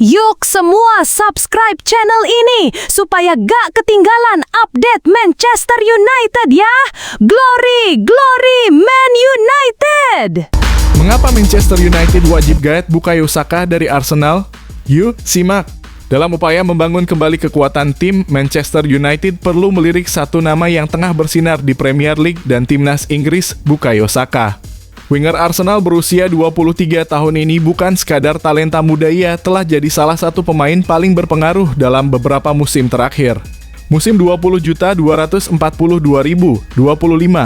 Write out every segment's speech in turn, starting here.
Yuk semua subscribe channel ini supaya gak ketinggalan update Manchester United ya. Glory, glory Man United! Mengapa Manchester United wajib gaet Bukayo Saka dari Arsenal? Yuk simak. Dalam upaya membangun kembali kekuatan tim, Manchester United perlu melirik satu nama yang tengah bersinar di Premier League dan timnas Inggris, Bukayo Saka. Winger Arsenal berusia 23 tahun ini bukan sekadar talenta muda, ia telah jadi salah satu pemain paling berpengaruh dalam beberapa musim terakhir. Musim 20.242.025,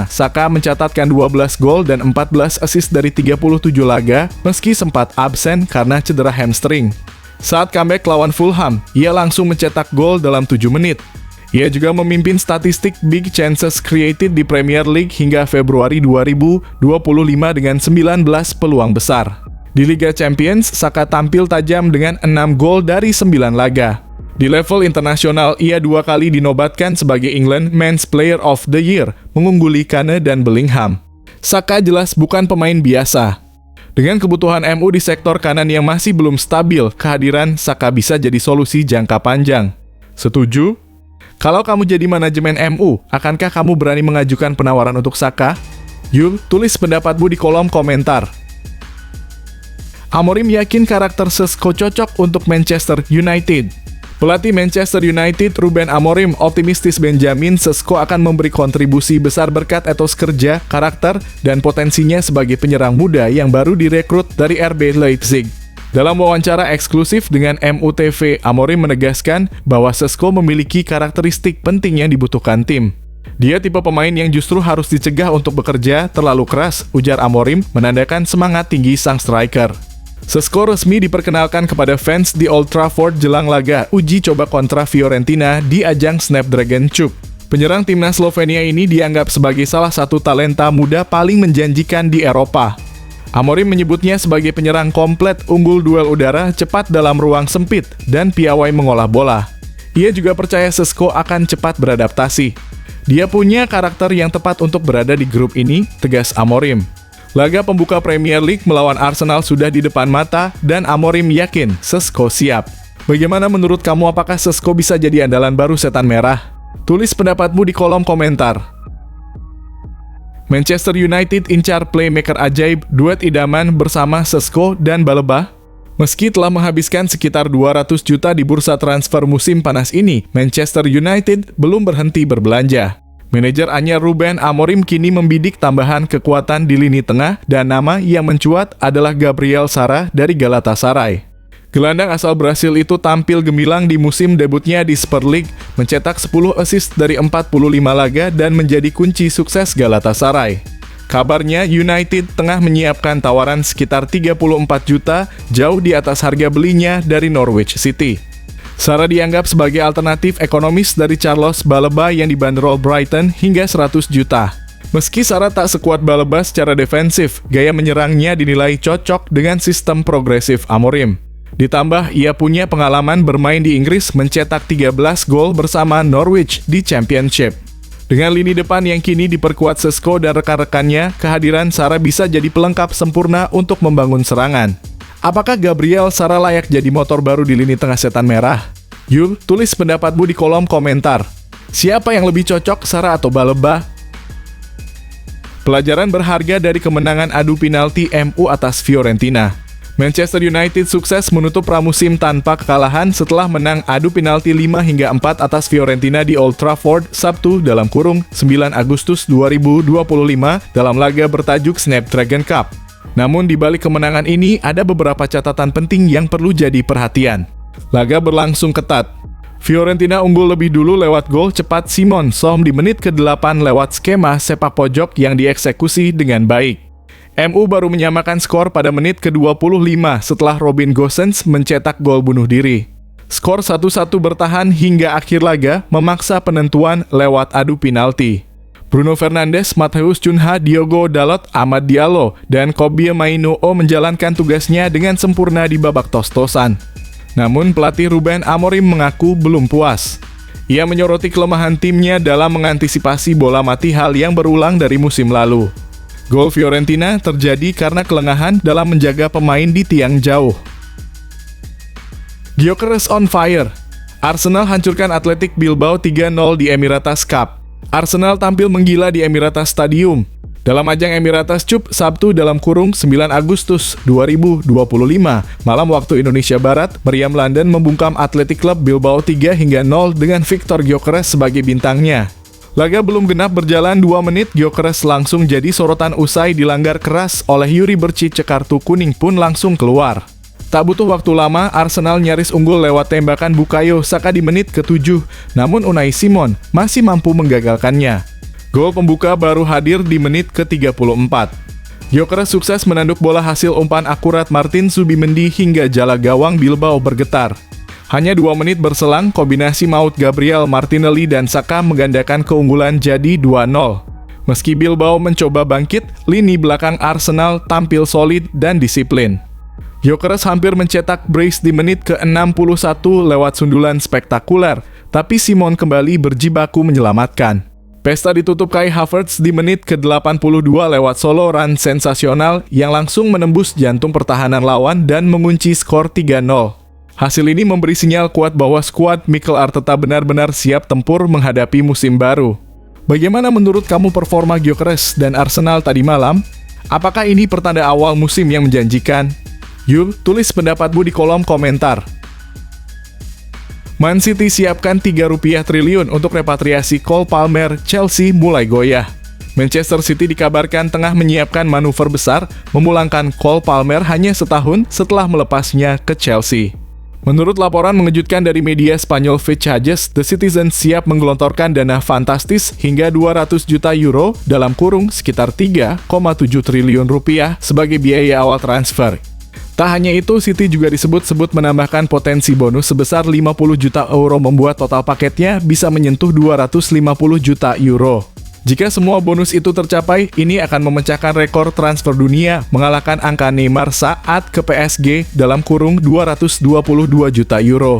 Saka mencatatkan 12 gol dan 14 assist dari 37 laga, meski sempat absen karena cedera hamstring. Saat comeback lawan Fulham, ia langsung mencetak gol dalam 7 menit. Ia juga memimpin statistik big chances created di Premier League hingga Februari 2025 dengan 19 peluang besar. Di Liga Champions, Saka tampil tajam dengan 6 gol dari 9 laga. Di level internasional, ia 2 kali dinobatkan sebagai England Men's Player of the Year, mengungguli Kane dan Bellingham. Saka jelas bukan pemain biasa. Dengan kebutuhan MU di sektor kanan yang masih belum stabil, kehadiran Saka bisa jadi solusi jangka panjang. Setuju? Kalau kamu jadi manajemen MU, akankah kamu berani mengajukan penawaran untuk Saka? Yuk, tulis pendapatmu di kolom komentar. Amorim yakin karakter Šeško cocok untuk Manchester United. Pelatih Manchester United, Ruben Amorim, optimistis Benjamin Šeško akan memberi kontribusi besar berkat etos kerja, karakter, dan potensinya sebagai penyerang muda yang baru direkrut dari RB Leipzig. Dalam wawancara eksklusif dengan MUTV, Amorim menegaskan bahwa Šeško memiliki karakteristik penting yang dibutuhkan tim. Dia tipe pemain yang justru harus dicegah untuk bekerja terlalu keras, ujar Amorim, menandakan semangat tinggi sang striker. Šeško resmi diperkenalkan kepada fans di Old Trafford jelang laga uji coba kontra Fiorentina di ajang Snapdragon Cup. Penyerang timnas Slovenia ini dianggap sebagai salah satu talenta muda paling menjanjikan di Eropa. Amorim menyebutnya sebagai penyerang komplit, unggul duel udara, cepat dalam ruang sempit, dan piawai mengolah bola. Ia juga percaya Šeško akan cepat beradaptasi. Dia punya karakter yang tepat untuk berada di grup ini, tegas Amorim. Laga pembuka Premier League melawan Arsenal sudah di depan mata, dan Amorim yakin Šeško siap. Bagaimana menurut kamu, apakah Šeško bisa jadi andalan baru Setan Merah? Tulis pendapatmu di kolom komentar. Manchester United incar playmaker ajaib, duet idaman bersama Šeško dan Baleba. Meski telah menghabiskan sekitar 200 juta di bursa transfer musim panas ini, Manchester United belum berhenti berbelanja. Manajer anyar Ruben Amorim kini membidik tambahan kekuatan di lini tengah, dan nama yang mencuat adalah Gabriel Sara dari Galatasaray. Gelandang asal Brasil itu tampil gemilang di musim debutnya di Super League, mencetak 10 assist dari 45 laga dan menjadi kunci sukses Galatasaray. Kabarnya United tengah menyiapkan tawaran sekitar 34 juta, jauh di atas harga belinya dari Norwich City. Sara dianggap sebagai alternatif ekonomis dari Carlos Baleba yang dibanderol Brighton hingga 100 juta. Meski Sara tak sekuat Baleba secara defensif, gaya menyerangnya dinilai cocok dengan sistem progresif Amorim. Ditambah, ia punya pengalaman bermain di Inggris, mencetak 13 gol bersama Norwich di Championship. Dengan lini depan yang kini diperkuat Šeško dan rekan-rekannya, kehadiran Sara bisa jadi pelengkap sempurna untuk membangun serangan. Apakah Gabriel Sara layak jadi motor baru di lini tengah Setan Merah? Yuk, tulis pendapatmu di kolom komentar. Siapa yang lebih cocok, Sara atau Baleba? Pelajaran berharga dari kemenangan adu penalti MU atas Fiorentina. Manchester United sukses menutup pramusim tanpa kekalahan setelah menang adu penalti 5-4 atas Fiorentina di Old Trafford Sabtu (9 Agustus 2025) dalam laga bertajuk Snapdragon Cup. Namun di balik kemenangan ini ada beberapa catatan penting yang perlu jadi perhatian. Laga berlangsung ketat. Fiorentina unggul lebih dulu lewat gol cepat Simon Som di menit ke-8 lewat skema sepak pojok yang dieksekusi dengan baik. MU baru menyamakan skor pada menit ke-25 setelah Robin Gosens mencetak gol bunuh diri. Skor 1-1 bertahan hingga akhir laga, memaksa penentuan lewat adu penalti. Bruno Fernandes, Matheus Cunha, Diogo Dalot, Amad Diallo, dan Kobbie Mainoo menjalankan tugasnya dengan sempurna di babak tos-tosan. Namun pelatih Ruben Amorim mengaku belum puas. Ia menyoroti kelemahan timnya dalam mengantisipasi bola mati, hal yang berulang dari musim lalu. Gol Fiorentina terjadi karena kelengahan dalam menjaga pemain di tiang jauh. Gyökeres on fire. Arsenal hancurkan Athletic Bilbao 3-0 di Emirates Cup. Arsenal tampil menggila di Emirates Stadium. Dalam ajang Emirates Cup Sabtu dalam kurung 9 Agustus 2025, malam waktu Indonesia Barat, meriam London membungkam Athletic Club Bilbao 3-0 dengan Victor Gyökeres sebagai bintangnya. Laga belum genap berjalan 2 menit, Gyökeres langsung jadi sorotan usai dilanggar keras oleh Yuri Bercic, kartu kuning pun langsung keluar. Tak butuh waktu lama, Arsenal nyaris unggul lewat tembakan Bukayo Saka di menit ke-7, namun Unai Simon masih mampu menggagalkannya. Gol pembuka baru hadir di menit ke-34. Gyökeres sukses menanduk bola hasil umpan akurat Martin Zubimendi hingga jala gawang Bilbao bergetar. Hanya 2 menit berselang, kombinasi maut Gabriel Martinelli dan Saka menggandakan keunggulan jadi 2-0. Meski Bilbao mencoba bangkit, lini belakang Arsenal tampil solid dan disiplin. Gyökeres hampir mencetak brace di menit ke-61 lewat sundulan spektakuler, tapi Simon kembali berjibaku menyelamatkan. Pesta ditutup Kai Havertz di menit ke-82 lewat solo run sensasional yang langsung menembus jantung pertahanan lawan dan mengunci skor 3-0. Hasil ini memberi sinyal kuat bahwa skuad Mikel Arteta benar-benar siap tempur menghadapi musim baru. Bagaimana menurut kamu performa Gyökeres dan Arsenal tadi malam? Apakah ini pertanda awal musim yang menjanjikan? Yuk, tulis pendapatmu di kolom komentar. Man City siapkan Rp3 triliun untuk repatriasi Cole Palmer, Chelsea mulai goyah. Manchester City dikabarkan tengah menyiapkan manuver besar, memulangkan Cole Palmer hanya setahun setelah melepasnya ke Chelsea. Menurut laporan mengejutkan dari media Spanyol Fitch, The Citizen siap menggelontorkan dana fantastis hingga 200 juta euro dalam kurung sekitar 3,7 triliun rupiah sebagai biaya awal transfer. Tak hanya itu, City juga disebut-sebut menambahkan potensi bonus sebesar 50 juta euro membuat total paketnya bisa menyentuh 250 juta euro. Jika semua bonus itu tercapai, ini akan memecahkan rekor transfer dunia, mengalahkan angka Neymar saat ke PSG dalam kurung 222 juta euro.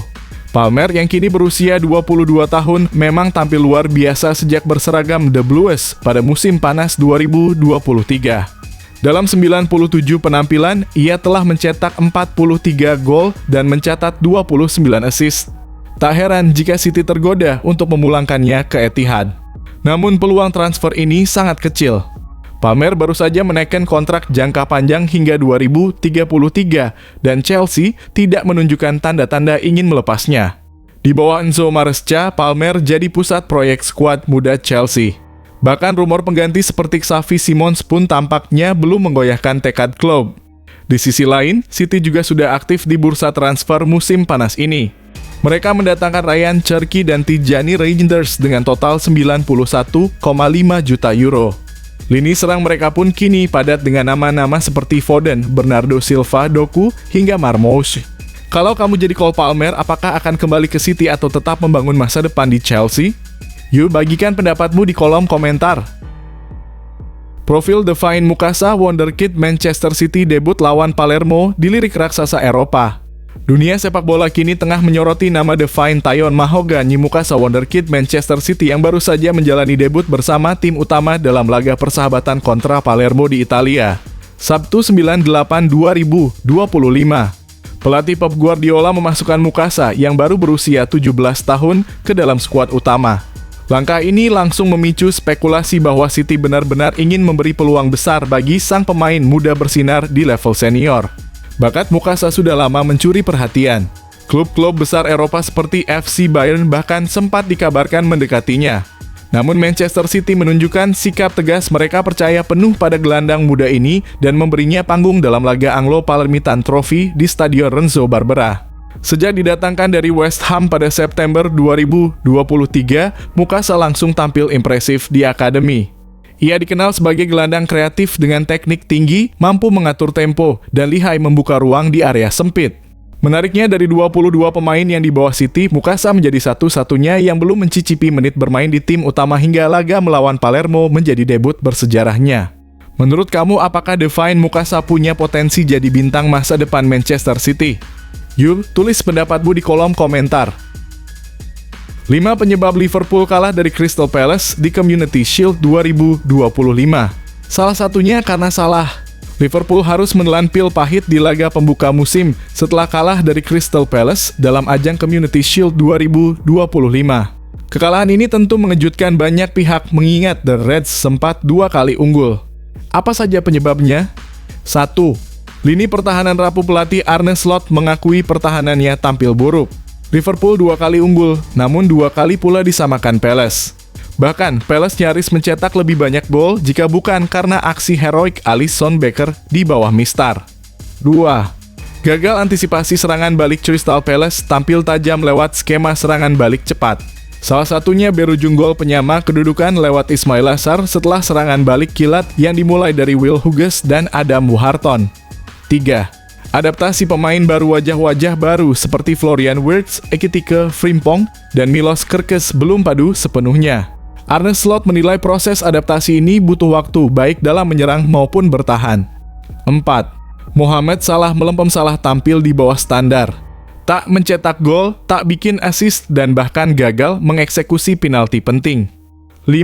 Palmer yang kini berusia 22 tahun memang tampil luar biasa sejak berseragam The Blues pada musim panas 2023. Dalam 97 penampilan, ia telah mencetak 43 gol dan mencatat 29 assist. Tak heran jika City tergoda untuk memulangkannya ke Etihad. Namun peluang transfer ini sangat kecil. Palmer baru saja menaikkan kontrak jangka panjang hingga 2033 dan Chelsea tidak menunjukkan tanda-tanda ingin melepasnya. Di bawah Enzo Maresca, Palmer jadi pusat proyek skuad muda Chelsea. Bahkan rumor pengganti seperti Xavi Simons pun tampaknya belum menggoyahkan tekad klub. Di sisi lain, City juga sudah aktif di bursa transfer musim panas ini. Mereka mendatangkan Ryan Cherki dan Tijani Reijnders dengan total 91,5 juta euro. Lini serang mereka pun kini padat dengan nama-nama seperti Foden, Bernardo Silva, Doku, hingga Marmoush. Kalau kamu jadi Cole Palmer, apakah akan kembali ke City atau tetap membangun masa depan di Chelsea? Yuk bagikan pendapatmu di kolom komentar. Profil Devine Mukasa wonderkid Manchester City debut lawan Palermo dilirik raksasa Eropa. Dunia sepak bola kini tengah menyoroti nama Devine Tayon Mahoga Mukasa wonderkid Manchester City yang baru saja menjalani debut bersama tim utama dalam laga persahabatan kontra Palermo di Italia. Sabtu 9/8/2025. Pelatih Pep Guardiola memasukkan Mukasa yang baru berusia 17 tahun ke dalam skuad utama. Langkah ini langsung memicu spekulasi bahwa City benar-benar ingin memberi peluang besar bagi sang pemain muda bersinar di level senior. Bakat Mukasa sudah lama mencuri perhatian. Klub-klub besar Eropa seperti FC Bayern bahkan sempat dikabarkan mendekatinya. Namun Manchester City menunjukkan sikap tegas, mereka percaya penuh pada gelandang muda ini dan memberinya panggung dalam laga Anglo-Palermitan Trophy di Stadion Renzo Barbera. Sejak didatangkan dari West Ham pada September 2023, Mukasa langsung tampil impresif di akademi. Ia dikenal sebagai gelandang kreatif dengan teknik tinggi, mampu mengatur tempo, dan lihai membuka ruang di area sempit. Menariknya, dari 22 pemain yang dibawa City, Mukasa menjadi satu-satunya yang belum mencicipi menit bermain di tim utama hingga laga melawan Palermo menjadi debut bersejarahnya. Menurut kamu, apakah Devine Mukasa punya potensi jadi bintang masa depan Manchester City? Yuk, tulis pendapatmu di kolom komentar. 5 penyebab Liverpool kalah dari Crystal Palace di Community Shield 2025. Salah satunya karena salah. Liverpool harus menelan pil pahit di laga pembuka musim setelah kalah dari Crystal Palace dalam ajang Community Shield 2025. Kekalahan ini tentu mengejutkan banyak pihak mengingat The Reds sempat 2 kali unggul. Apa saja penyebabnya? 1. Lini pertahanan rapuh pelatih Arne Slot mengakui pertahanannya tampil buruk. Liverpool 2 kali unggul, namun 2 kali pula disamakan Palace. Bahkan, Palace nyaris mencetak lebih banyak gol jika bukan karena aksi heroik Alisson Becker di bawah mistar. 2. Gagal antisipasi serangan balik Crystal Palace tampil tajam lewat skema serangan balik cepat. Salah satunya berujung gol penyama kedudukan lewat Ismail Assar setelah serangan balik kilat yang dimulai dari Will Hughes dan Adam Wharton. 3. Adaptasi pemain baru wajah-wajah baru seperti Florian Wirtz, Ekitike Frimpong, dan Milos Kerkez belum padu sepenuhnya. Arne Slot menilai proses adaptasi ini butuh waktu baik dalam menyerang maupun bertahan. 4. Mohamed Salah melempem salah tampil di bawah standar. Tak mencetak gol, tak bikin assist, dan bahkan gagal mengeksekusi penalti penting. 5.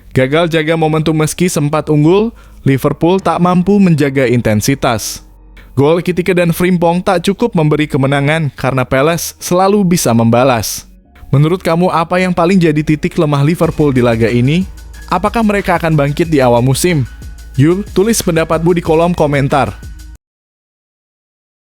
Gagal jaga momentum meski sempat unggul, Liverpool tak mampu menjaga intensitas. Gol Ekitike dan Frimpong tak cukup memberi kemenangan karena Palace selalu bisa membalas. Menurut kamu apa yang paling jadi titik lemah Liverpool di laga ini? Apakah mereka akan bangkit di awal musim? Yuk, tulis pendapatmu di kolom komentar.